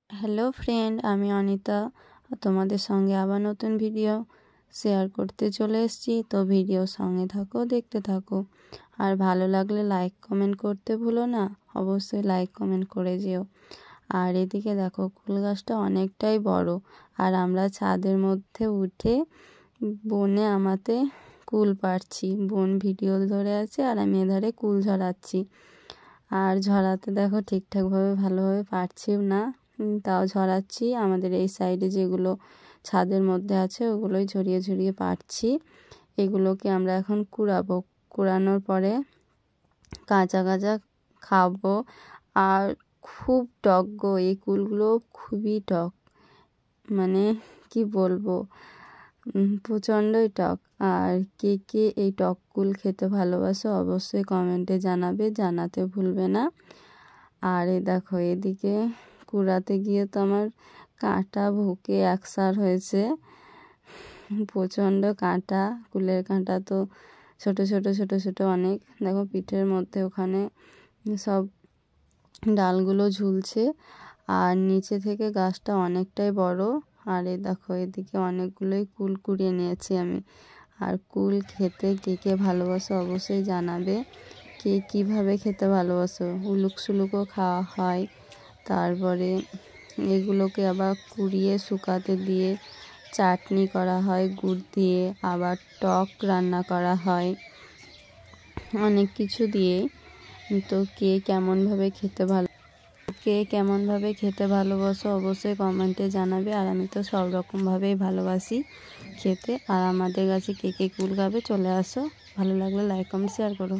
Hello friend, আমি অনিতা তোমাদের সঙ্গে আবার নতুন ভিডিও শেয়ার করতে চলে এসেছি। তো ভিডিও সঙ্গে থাকো, দেখতে থাকো। আর ভালো লাগলে লাইক কমেন্ট করতে ভুলো না, অবশ্যই লাইক কমেন্ট করে যেও। আর এদিকে দেখো, কুল গাছটা অনেকটাই বড়, আর আমরা ছাদের মধ্যে উঠে বনে আমাতে কুল পাড়ছি। বোন ভিডিও ধরে আছে আর আমি এধারে কুল ঝরাচ্ছি। আর ঝরাতে দেখো ঠিকঠাকভাবে ভালোভাবে পারছিও না, তাও ঝরাচ্ছি। আমাদের এই সাইডে যেগুলো ছাদের মধ্যে আছে ওগুলোই ঝরিয়ে ঝরিয়ে পারছি। এগুলোকে আমরা এখন কুড়াবো। কুড়ানোর পরে কাঁচা কাঁচা খাবো। আর খুব টক গো, এই কুলগুলো খুবই টক, মানে কি বলবো, প্রচণ্ডই টক। আর কে কে এই টক কুল খেতে ভালোবাসো অবশ্যই কমেন্টে জানাবে, জানাতে ভুলবে না। আর এই দেখো, এদিকে কুড়াতে গিয়ে তো আমার কাঁটা ভুকে একসার হয়েছে, প্রচণ্ড কাঁটা। কুলের কাঁটা তো ছোট ছোট ছোট ছোট অনেক, দেখো পিঠের মধ্যে ওখানে সব ডালগুলো ঝুলছে। আর নিচে থেকে গাছটা অনেকটাই বড়। আর এই দেখো, এদিকে অনেকগুলোই কুল কুড়িয়ে নিয়েছি আমি। আর কুল খেতে কে কে ভালোবাসো অবশ্যই জানাবে। কে কীভাবে খেতে ভালোবাসো, উলুক সুলুকও খাওয়া হয়, তারপরে এগুলোকে আবার কুড়িয়ে শুকাতে দিয়ে চাটনি করা হয় গুড় দিয়ে, আবার টক রান্না করা হয় অনেক কিছু দিয়ে। তো কে কেমনভাবে খেতে ভালোবাসো অবশ্যই কমেন্টে জানাবে। আর আমি তো সব রকমভাবেই ভালোবাসি খেতে। আর আমাদের কাছে কে কে কুল খাবে চলে আসো, ভালো লাগলে লাইক কমেন্ট শেয়ার করো।